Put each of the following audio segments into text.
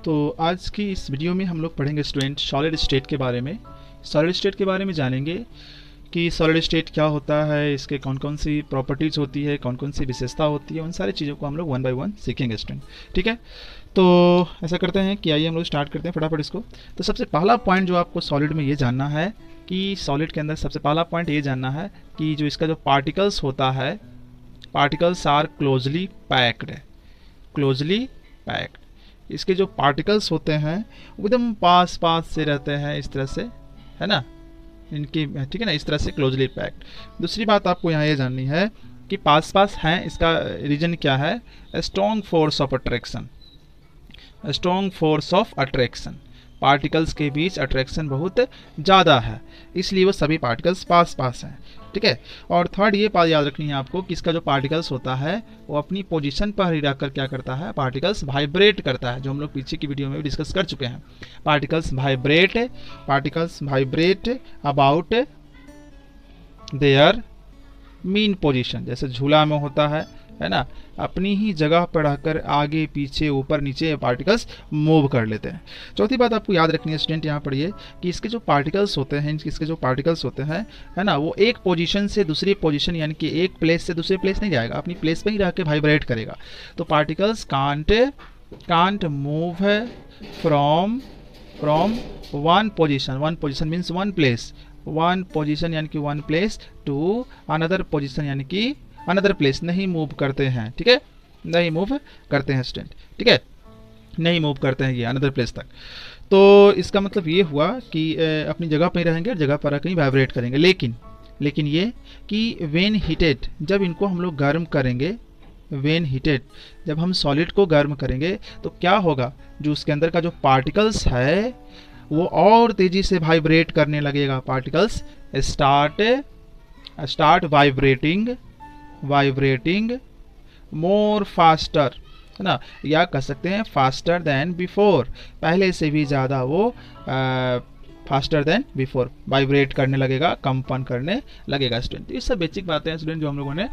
तो आज की इस वीडियो में हम लोग पढ़ेंगे स्टूडेंट सॉलिड स्टेट के बारे में। सॉलिड स्टेट के बारे में जानेंगे कि सॉलिड स्टेट क्या होता है, इसके कौन कौन सी प्रॉपर्टीज़ होती है, कौन कौन सी विशेषता होती है, उन सारी चीज़ों को हम लोग वन बाय वन सीखेंगे स्टूडेंट। ठीक है, तो ऐसा करते हैं कि आइए हम लोग स्टार्ट करते हैं फटाफट इसको। तो सबसे पहला पॉइंट जो आपको सॉलिड में ये जानना है कि सॉलिड के अंदर सबसे पहला पॉइंट ये जानना है कि जो इसका जो पार्टिकल्स होता है, particles are closely packed. Closely packed, इसके जो पार्टिकल्स होते हैं वो एकदम पास पास से रहते हैं, इस तरह से, है ना, इनकी, ठीक है ना, इस तरह से क्लोजली पैक्ड। दूसरी बात आपको यहाँ ये जाननी है कि पास पास हैं, इसका रीजन क्या है? Strong force of attraction. Strong force of attraction, particles के बीच अट्रैक्शन बहुत ज़्यादा है, इसलिए वो सभी पार्टिकल्स पास पास हैं। ठीक है, और थर्ड ये बात याद रखनी है आपको कि इसका जो पार्टिकल्स होता है वो अपनी पोजीशन पर ही रहकर क्या करता है, पार्टिकल्स वाइब्रेट करता है, जो हम लोग पीछे की वीडियो में भी डिस्कस कर चुके हैं। Particles vibrate about their mean position, जैसे झूला में होता है ना, अपनी ही जगह पर रहकर आगे पीछे ऊपर नीचे पार्टिकल्स मूव कर लेते हैं। चौथी बात आपको याद रखनी है स्टूडेंट यहाँ पर ये कि इसके जो पार्टिकल्स होते हैं, इसके जो पार्टिकल्स होते हैं, है ना, वो एक पोजीशन से दूसरी पोजीशन, यानी कि एक प्लेस से दूसरे प्लेस नहीं जाएगा, अपनी प्लेस पे ही रह के वाइब्रेट करेगा। तो particles can't move from one position means one place, one position यानी कि one place to another position यानी कि अनदर प्लेस, नहीं मूव करते हैं। ठीक है, नहीं मूव करते हैं स्टूडेंट, ठीक है, नहीं मूव करते हैं ये अनदर प्लेस तक। तो इसका मतलब ये हुआ कि अपनी जगह पर ही रहेंगे और जगह पर कहीं वाइब्रेट करेंगे। लेकिन ये कि व्हेन हीटेड, जब इनको हम लोग गर्म करेंगे, व्हेन हीटेड, जब हम सॉलिड को गर्म करेंगे तो क्या होगा, जो उसके अंदर का जो पार्टिकल्स है वो और तेजी से वाइब्रेट करने लगेगा। Particles start vibrating more faster, है ना, या कह सकते हैं फास्टर देन बिफोर, पहले से भी ज़्यादा वो फास्टर देन बिफोर वाइब्रेट करने लगेगा, कंपन करने लगेगा स्टूडेंट। ये सब बेसिक बातें हैं स्टूडेंट जो हम लोगों ने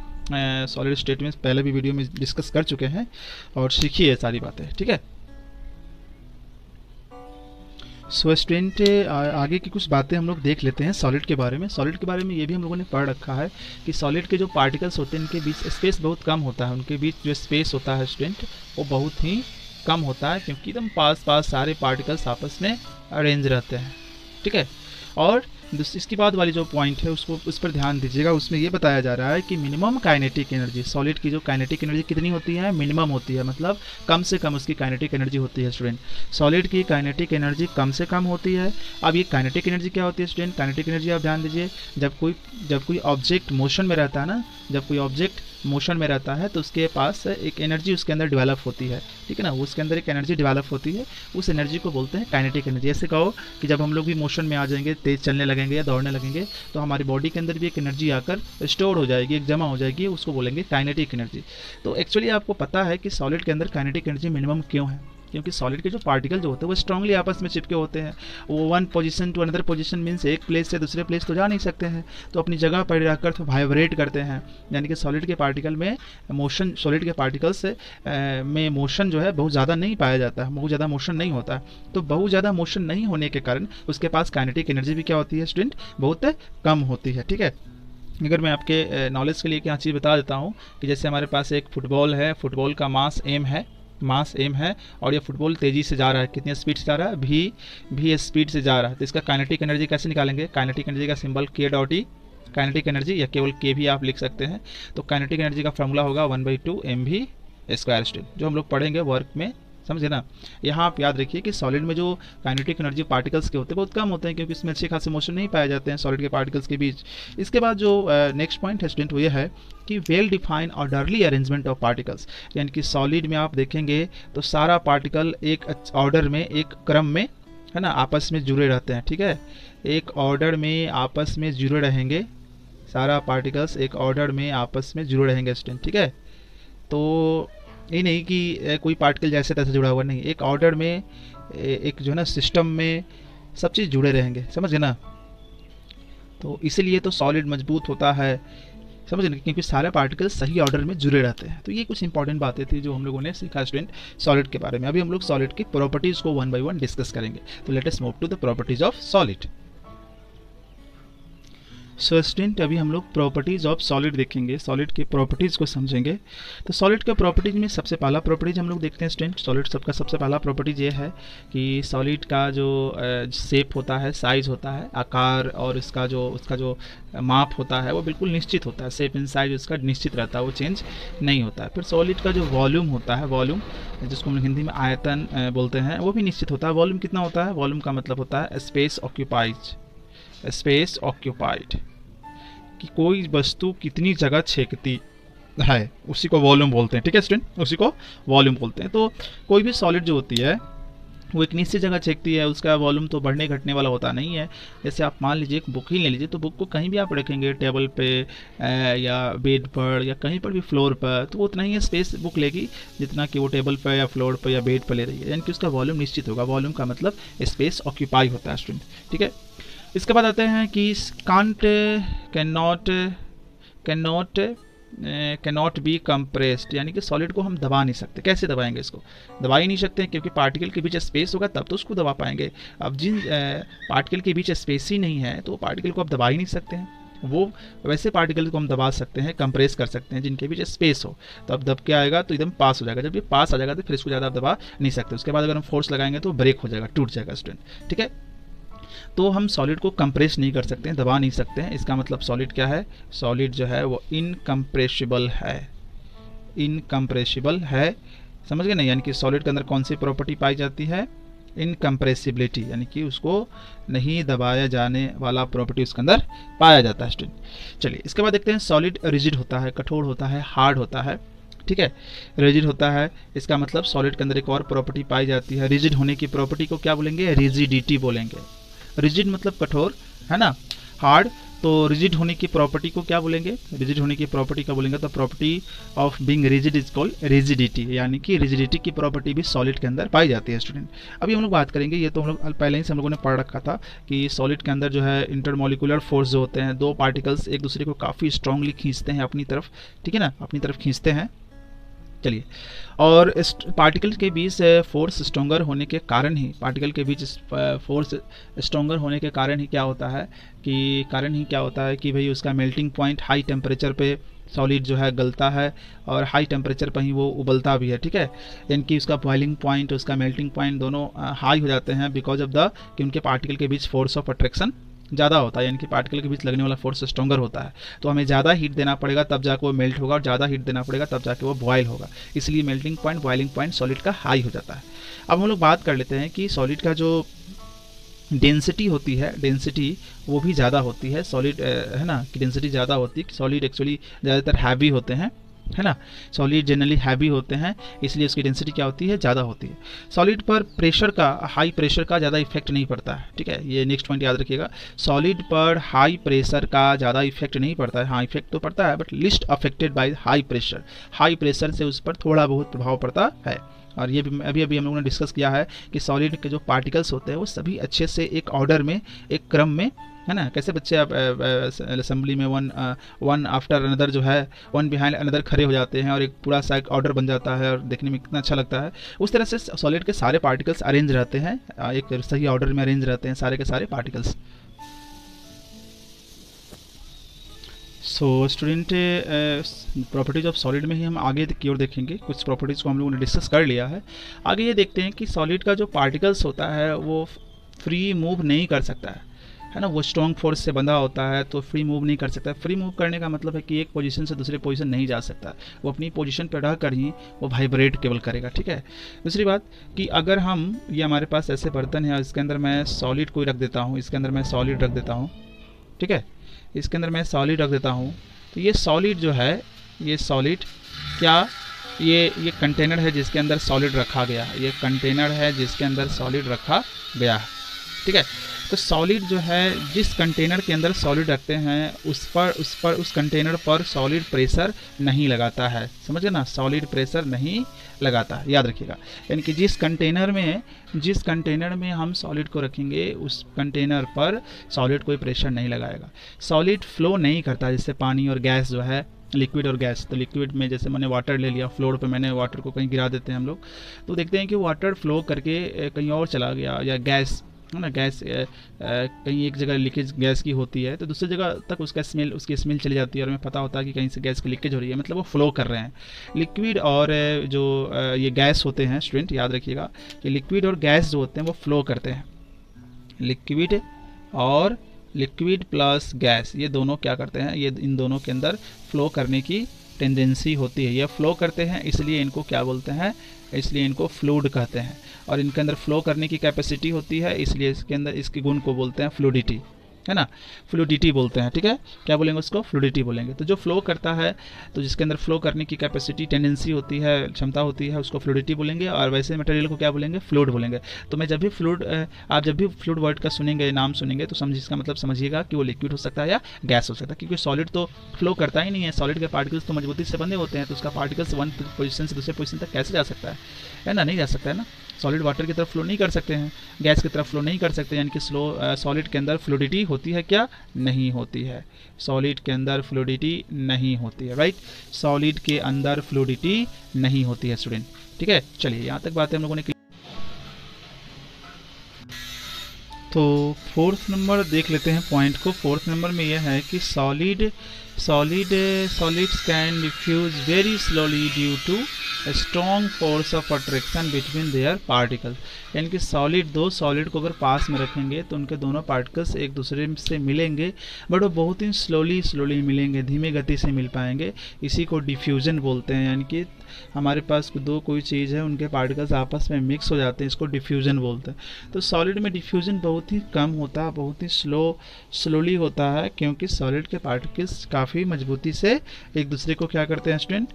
सॉलिड स्टेट में पहले भी वीडियो में डिस्कस कर चुके हैं और सीखी है सारी बातें। ठीक है, सो स्टूडेंट आगे की कुछ बातें हम लोग देख लेते हैं सॉलिड के बारे में। सॉलिड के बारे में ये भी हम लोगों ने पढ़ रखा है कि सॉलिड के जो पार्टिकल्स होते हैं इनके बीच स्पेस बहुत कम होता है, उनके बीच जो स्पेस होता है स्टूडेंट वो बहुत ही कम होता है, क्योंकि एकदम पास पास सारे पार्टिकल्स आपस में अरेंज रहते हैं। ठीक है, और इसके बाद वाली जो पॉइंट है उसको उस पर ध्यान दीजिएगा। उसमें ये बताया जा रहा है कि मिनिमम काइनेटिक एनर्जी, सॉलिड की जो काइनेटिक एनर्जी कितनी होती है, मिनिमम होती है, मतलब कम से कम उसकी काइनेटिक एनर्जी होती है स्टूडेंट। सॉलिड की काइनेटिक एनर्जी कम से कम होती है। अब ये काइनेटिक एनर्जी क्या होती है स्टूडेंट? काइनेटिक एनर्जी आप ध्यान दीजिए, जब कोई ऑब्जेक्ट मोशन में रहता है ना, जब कोई ऑब्जेक्ट मोशन में रहता है तो उसके पास एक एनर्जी उसके अंदर डेवलप होती है। ठीक है ना, उसके अंदर एक एनर्जी डेवलप होती है, उस एनर्जी को बोलते हैं काइनेटिक एनर्जी। ऐसे कहो कि जब हम लोग भी मोशन में आ जाएंगे, तेज चलने लगेंगे या दौड़ने लगेंगे, तो हमारी बॉडी के अंदर भी एक एनर्जी आकर स्टोर हो जाएगी, एक जमा हो जाएगी, उसको बोलेंगे काइनेटिक एनर्जी। तो एक्चुअली आपको पता है कि सॉलिड के अंदर काइनेटिक एनर्जी मिनिमम क्यों है? क्योंकि सॉलिड के जो पार्टिकल जो होते हैं वो स्ट्रांगली आपस में चिपके होते हैं। वो one position to another position means एक प्लेस से दूसरे प्लेस तो जा नहीं सकते हैं, तो अपनी जगह पर रहकर तो वाइब्रेट करते हैं। यानी कि सॉलिड के पार्टिकल में मोशन, सॉलिड के पार्टिकल्स में मोशन जो है बहुत ज़्यादा नहीं पाया जाता है, बहुत ज़्यादा मोशन नहीं होता है। तो बहुत ज़्यादा मोशन नहीं होने के कारण उसके पास काइनेटिक एनर्जी भी क्या होती है स्टूडेंट? बहुत कम होती है। ठीक है, अगर मैं आपके नॉलेज के लिए क्या चीज़ बता देता हूँ कि जैसे हमारे पास एक फुटबॉल है, फुटबॉल का मास एम है और ये फुटबॉल तेज़ी से जा रहा है, कितनी स्पीड से जा रहा है? भी स्पीड से जा रहा है। तो इसका काइनेटिक एनर्जी कैसे निकालेंगे? काइनेटिक एनर्जी का सिंबल K.E, काइनेटिक एनर्जी, या केवल K भी आप लिख सकते हैं। तो काइनेटिक एनर्जी का फॉर्मूला होगा 1/2 mv स्क्वायर स्टेट, जो हम लोग पढ़ेंगे वर्क में, समझे ना। यहाँ आप याद रखिए कि सॉलिड में जो काइनेटिक एनर्जी पार्टिकल्स के होते हैं बहुत कम होते हैं, क्योंकि इसमें अच्छे खासे मोशन नहीं पाए जाते हैं सॉलिड के पार्टिकल्स के बीच। इसके बाद जो नेक्स्ट पॉइंट है स्टूडेंट वो ये है कि well defined orderly arrangement of particles, यानी कि सॉलिड में आप देखेंगे तो सारा पार्टिकल एक ऑर्डर में, एक क्रम में, है ना, आपस में जुड़े रहते हैं। ठीक है, एक ऑर्डर में आपस में जुड़े रहेंगे, सारा पार्टिकल्स एक ऑर्डर में आपस में जुड़े रहेंगे स्टूडेंट। ठीक है, तो ये नहीं कि कोई पार्टिकल जैसे तैसे जुड़ा हुआ, नहीं, एक ऑर्डर में, एक जो है ना सिस्टम में सब चीज़ जुड़े रहेंगे, समझ गए ना। तो इसीलिए तो सॉलिड मजबूत होता है, समझ रहे, क्योंकि सारे पार्टिकल्स सही ऑर्डर में जुड़े रहते हैं। तो ये कुछ इंपॉर्टेंट बातें थी जो हम लोगों ने सीखा स्टूडेंट सॉलिड के बारे में। अभी हम लोग सॉलिड की प्रॉपर्टीज़ को वन बाय वन डिस्कस करेंगे। तो let us move to the properties of solid. So student अभी हम लोग प्रॉपर्टीज़ ऑफ सॉलिड देखेंगे, सॉलिड के प्रॉपर्टीज़ को समझेंगे। तो सॉलिड के प्रॉपर्टीज में सबसे पहला प्रॉपर्टीज हम लोग देखते हैं स्टूडेंट, सॉलिड सबका सबसे पहला प्रॉपर्टीज ये है कि सॉलिड का जो शेप होता है, साइज़ होता है, आकार और उसका जो माप होता है वो बिल्कुल निश्चित होता है। शेप एंड साइज उसका निश्चित रहता है, वो चेंज नहीं होता है। फिर सॉलिड का जो वॉल्यूम होता है, वॉल्यूम जिसको हम हिंदी में आयतन बोलते हैं, वो भी निश्चित होता है। वॉल्यूम कितना होता है? वॉल्यूम का मतलब होता है स्पेस ऑक्यूपाइड, स्पेस ऑक्यूपाइड, कि कोई वस्तु कितनी जगह छेकती है उसी को वॉल्यूम बोलते हैं। ठीक है स्टूडेंट, उसी को वॉल्यूम बोलते हैं। तो कोई भी सॉलिड जो होती है वो एक निश्चित जगह छेकती है, उसका वॉल्यूम तो बढ़ने घटने वाला होता नहीं है। जैसे आप मान लीजिए एक बुक ही ले लीजिए, तो बुक को कहीं भी आप रखेंगे, टेबल पे या बेड पर या कहीं पर भी फ्लोर पर, तो वो उतना ही स्पेस बुक लेगी जितना कि वो टेबल पर या फ्लोर पर या बेड पर ले रही है, यानी कि उसका वॉल्यूम निश्चित होगा। वॉल्यूम का मतलब स्पेस ऑक्यूपाई होता है स्टूडेंट। ठीक है, इसके बाद आते हैं कि कांट, कैनॉट बी कंप्रेस्ड, यानी कि सॉलिड को हम दबा नहीं सकते। कैसे दबाएंगे इसको? दबा ही नहीं सकते क्योंकि पार्टिकल के बीच स्पेस होगा तब तो उसको दबा पाएंगे। अब जिन पार्टिकल के बीच स्पेस ही नहीं है तो पार्टिकल को आप दबा ही नहीं सकते हैं। वो वैसे पार्टिकल को हम दबा सकते हैं, कंप्रेस कर सकते हैं जिनके बीच स्पेस हो, तो अब दब के आएगा तो एकदम पास हो जाएगा। जब ये पास आ जाएगा तो फिर इसको ज़्यादा आप दबा नहीं सकते। उसके बाद अगर हम फोर्स लगाएंगे तो ब्रेक हो जाएगा, टूट जाएगा स्टूडेंट। ठीक है, तो हम सॉलिड को कंप्रेस नहीं कर सकते हैं, दबा नहीं सकते हैं। इसका मतलब सॉलिड क्या है? सॉलिड जो है वो इनकम्प्रेसिबल है, इनकम्प्रेसिबल है। समझ गए नहीं? यानी कि सॉलिड के अंदर कौन सी प्रॉपर्टी पाई जाती है? इनकम्प्रेसिबिलिटी, यानी कि उसको नहीं दबाया जाने वाला प्रॉपर्टी उसके अंदर पाया जाता है स्टूडेंट। चलिए इसके बाद देखते हैं सॉलिड रिजिड होता है, कठोर होता है, हार्ड होता है। ठीक है, रिजिड होता है, इसका मतलब सॉलिड के अंदर एक और प्रॉपर्टी पाई जाती है। रिजिड होने की प्रॉपर्टी को क्या बोलेंगे? रिजिडिटी बोलेंगे। रिजिड मतलब कठोर, है ना। हार्ड, तो रिजिड होने की प्रॉपर्टी को क्या बोलेंगे? रिजिड होने की प्रॉपर्टी का बोलेंगे तो property of being rigid is called rigidity, यानी कि रिजिडिटी की प्रॉपर्टी भी सॉलिड के अंदर पाई जाती है स्टूडेंट। अभी हम लोग बात करेंगे, ये तो हम लोग पहले ही से हम लोगों ने पढ़ रखा था कि सॉलिड के अंदर जो है इंटरमोलिकुलर फोर्स जो होते हैं, दो पार्टिकल्स एक दूसरे को काफ़ी स्ट्रांगली खींचते हैं अपनी तरफ। ठीक है ना, अपनी तरफ खींचते हैं। चलिए, और पार्टिकल के बीच फोर्स स्ट्रोंगर होने के कारण ही, पार्टिकल के बीच फोर्स स्ट्रोंगर होने के कारण ही क्या होता है कि भाई उसका मेल्टिंग पॉइंट हाई टेम्परेचर पे सॉलिड जो है गलता है और हाई टेम्परेचर पर ही वो उबलता भी है। ठीक है, यानी कि उसका बॉइलिंग पॉइंट, उसका मेल्टिंग पॉइंट दोनों हाई हो जाते हैं बिकॉज ऑफ द कि उनके पार्टिकल के बीच फोर्स ऑफ अट्रैक्शन ज़्यादा होता है, यानी कि पार्टिकल के बीच लगने वाला फोर्स स्ट्रॉन्गर होता है। तो हमें ज़्यादा हीट देना पड़ेगा तब जाके वो मेल्ट होगा, और ज़्यादा हीट देना पड़ेगा तब जाके वो बॉयल होगा। इसलिए melting point, boiling point solid का हाई हो जाता है। अब हम लोग बात कर लेते हैं कि सॉलिड का जो डेंसिटी होती है, डेंसिटी वो भी ज़्यादा होती है। सॉलिड है ना कि डेंसिटी ज़्यादा होती है। सॉलिड एक्चुअली ज़्यादातर हैवी होते हैं, है ना। सॉलिड जनरली हैवी होते हैं, इसलिए उसकी डेंसिटी क्या होती है? ज़्यादा होती है। सॉलिड पर प्रेशर का, हाई प्रेशर का ज़्यादा इफेक्ट नहीं पड़ता है। ठीक है, ये नेक्स्ट पॉइंट याद रखिएगा। सॉलिड पर हाई प्रेशर का ज़्यादा इफेक्ट नहीं पड़ता है। हाँ, इफेक्ट तो पड़ता है but list affected by high pressure. High pressure से उस पर थोड़ा बहुत प्रभाव पड़ता है। और ये भी अभी हम लोगों ने डिस्कस किया है कि सॉलिड के जो पार्टिकल्स होते हैं वो सभी अच्छे से एक ऑर्डर में, एक क्रम में, है ना। कैसे बच्चे आप असेंबली में वन आफ्टर अनदर जो है, वन बिहाइंड अनदर खड़े हो जाते हैं और एक पूरा सा एक ऑर्डर बन जाता है और देखने में कितना अच्छा लगता है। उस तरह से सॉलिड के सारे पार्टिकल्स अरेंज रहते हैं, एक सही ऑर्डर में अरेंज रहते हैं सारे के सारे particles. So student, properties of solid में ही हम आगे की ओर देखेंगे। कुछ प्रॉपर्टीज़ को हम लोगों ने डिस्कस कर लिया है। आगे ये देखते हैं कि सॉलिड का जो पार्टिकल्स होता है वो फ्री मूव नहीं कर सकता है ना। वो स्ट्रॉन्ग फोर्स से बंधा होता है तो फ्री मूव नहीं कर सकता। फ्री मूव करने का मतलब है कि एक पोजीशन से दूसरे पोजीशन नहीं जा सकता, वो अपनी पोजीशन पर रह कर ही वो वाइब्रेट केवल करेगा। ठीक है, दूसरी बात कि अगर हम, ये हमारे पास ऐसे बर्तन है और इसके अंदर मैं सॉलिड कोई रख देता हूँ, इसके अंदर मैं सॉलिड रख देता हूँ, ठीक है, इसके अंदर मैं सॉलिड रख देता हूँ, तो ये सॉलिड जो है, ये सॉलिड क्या, ये कंटेनर है जिसके अंदर सॉलिड रखा गया, ये कंटेनर है जिसके अंदर सॉलिड रखा गया है। ठीक है, तो सॉलिड जो है जिस कंटेनर के अंदर सॉलिड रखते हैं उस कंटेनर पर सॉलिड प्रेशर नहीं लगाता है, समझ गए ना, सॉलिड प्रेशर नहीं लगाता है, याद रखिएगा। यानी कि जिस कंटेनर में हम सॉलिड को रखेंगे उस कंटेनर पर सॉलिड कोई प्रेशर नहीं लगाएगा। सॉलिड फ्लो नहीं करता, जैसे पानी और गैस जो है, लिक्विड और गैस। तो लिक्विड में जैसे मैंने वाटर ले लिया, फ्लोर पे मैंने वाटर को कहीं गिरा देते हैं हम लोग, तो देखते हैं कि वाटर फ्लो करके कहीं और चला गया, या गैस है ना, गैस कहीं एक जगह लीकेज गैस की होती है तो दूसरी जगह तक उसकी स्मेल चली जाती है और हमें पता होता है कि कहीं से गैस की लीकेज हो रही है, मतलब वो फ्लो कर रहे हैं। लिक्विड और जो ये गैस होते हैं स्टूडेंट, याद रखिएगा कि लिक्विड और गैस जो होते हैं वो फ्लो करते हैं। लिक्विड प्लस गैस, ये दोनों क्या करते हैं, ये इन दोनों के अंदर फ्लो करने की टेंडेंसी होती है। ये फ्लो करते हैं इसलिए इनको क्या बोलते हैं, इसलिए इनको फ्लूइड कहते हैं। और इनके अंदर फ्लो करने की कैपेसिटी होती है, इसलिए इसके अंदर इसके गुण को बोलते हैं फ्लूइडिटी, है ना, फ्लूइडिटी बोलते हैं। ठीक है, क्या बोलेंगे उसको, फ्लूइडिटी बोलेंगे। तो जो फ्लो करता है, तो जिसके अंदर फ्लो करने की कैपेसिटी, टेंडेंसी होती है, क्षमता होती है, उसको फ्लूइडिटी बोलेंगे। और वैसे मटेरियल को क्या बोलेंगे, फ्लूइड बोलेंगे। तो मैं आप जब भी फ्लूइड वर्ड का सुनेंगे, नाम सुनेंगे, तो इसका मतलब समझिएगा कि वो लिक्विड हो सकता है या गैस हो सकता है, क्योंकि सॉलिड तो फ्लो करता ही नहीं है। सॉलिड के पार्टिकल्स तो मजबूती से बंधे होते हैं, तो उसका पार्टिकल्स वन पोजीशन से दूसरे पोजीशन तक कैसे जा सकता है ना, नहीं जा सकता है ना। सॉलिड वाटर की तरफ फ्लो नहीं कर सकते हैं, गैस की तरफ फ्लो नहीं कर सकते, यानी कि सॉलिड के अंदर फ्लूइडिटी होती है क्या, नहीं होती है। सॉलिड के अंदर फ्लूइडिटी नहीं होती है, राइट, सॉलिड के अंदर फ्लूइडिटी नहीं होती है स्टूडेंट। ठीक है, चलिए यहाँ तक बातें हम लोगों ने। तो फोर्थ नंबर देख लेते हैं पॉइंट को। फोर्थ नंबर में यह है कि solids can diffuse very slowly due to a strong force of attraction between their particles। यानी कि दो सॉलिड को अगर पास में रखेंगे तो उनके दोनों पार्टिकल्स एक दूसरे से मिलेंगे, बट वो बहुत ही स्लोली मिलेंगे, धीमे गति से मिल पाएंगे। इसी को डिफ्यूजन बोलते हैं। यानी कि हमारे पास कोई चीज़ है, उनके पार्टिकल्स आपस में मिक्स हो जाते हैं, इसको डिफ्यूजन बोलते हैं। तो सॉलिड में डिफ्यूजन बहुत ही कम होता है, बहुत ही स्लोली होता है, क्योंकि सॉलिड के पार्टिकल्स काफ़ी मजबूती से एक दूसरे को क्या करते हैं स्टूडेंट,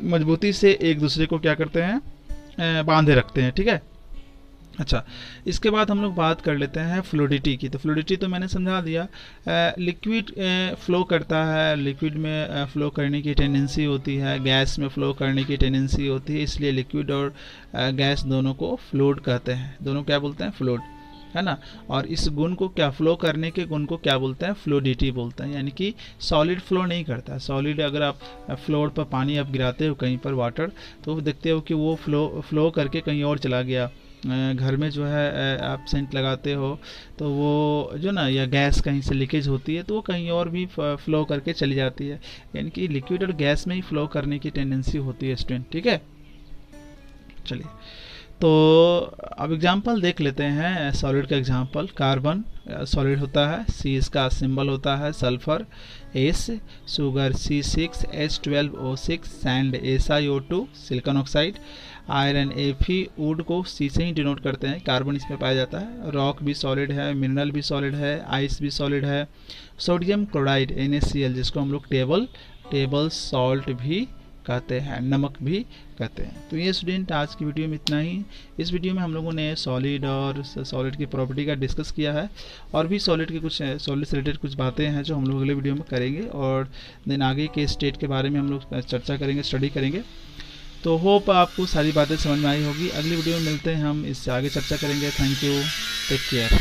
मजबूती से एक दूसरे को क्या करते हैं, बांधे रखते हैं। ठीक है, अच्छा, इसके बाद हम लोग बात कर लेते हैं फ्लूइडिटी की। तो फ्लूइडिटी तो मैंने समझा दिया, लिक्विड फ्लो करता है, लिक्विड में फ्लो करने की टेंडेंसी होती है, गैस में फ्लो करने की टेंडेंसी होती है, इसलिए लिक्विड और गैस दोनों को फ्लूइड कहते हैं, दोनों क्या बोलते हैं, फ्लूइड, है ना। और इस गुण को क्या, फ्लो करने के गुण को क्या बोलते हैं, फ्लूइडिटी बोलते हैं। यानी कि सॉलिड फ्लो नहीं करता। सॉलिड अगर आप फ्लोर पर पानी आप गिराते हो कहीं पर वाटर, तो देखते हो कि वो फ्लो करके कहीं और चला गया। घर में जो है आप सेंट लगाते हो तो वो जो ना, या गैस कहीं से लीकेज होती है तो वो कहीं और भी फ्लो करके चली जाती है। यानी कि लिक्विड और गैस में ही फ्लो करने की टेंडेंसी होती है स्टूडेंट। ठीक है, चलिए तो अब एग्जांपल देख लेते हैं सॉलिड का एग्जांपल। कार्बन सॉलिड होता है, सी इसका सिंबल होता है, sulphur S, sugar C6H12O6, sand SiO2, silicon oxide, iron Fe, would को C से ही डिनोट करते हैं, कार्बन इसमें पाया जाता है। रॉक भी सॉलिड है, मिनरल भी सॉलिड है, आइस भी सॉलिड है। सोडियम क्लोराइड NaCl, जिसको हम लोग टेबल सॉल्ट भी कहते हैं, नमक भी कहते हैं। तो ये स्टूडेंट आज की वीडियो में इतना ही। इस वीडियो में हम लोगों ने सॉलिड और सॉलिड की प्रॉपर्टी का डिस्कस किया है, और भी सॉलिड से रिलेटेड कुछ बातें हैं जो हम लोग अगले वीडियो में करेंगे, और देन आगे के स्टेट के बारे में हम लोग चर्चा करेंगे, स्टडी करेंगे। तो होप आपको सारी बातें समझ में आई होगी। अगली वीडियो में मिलते हैं, हम इससे आगे चर्चा करेंगे। Thank you, take care.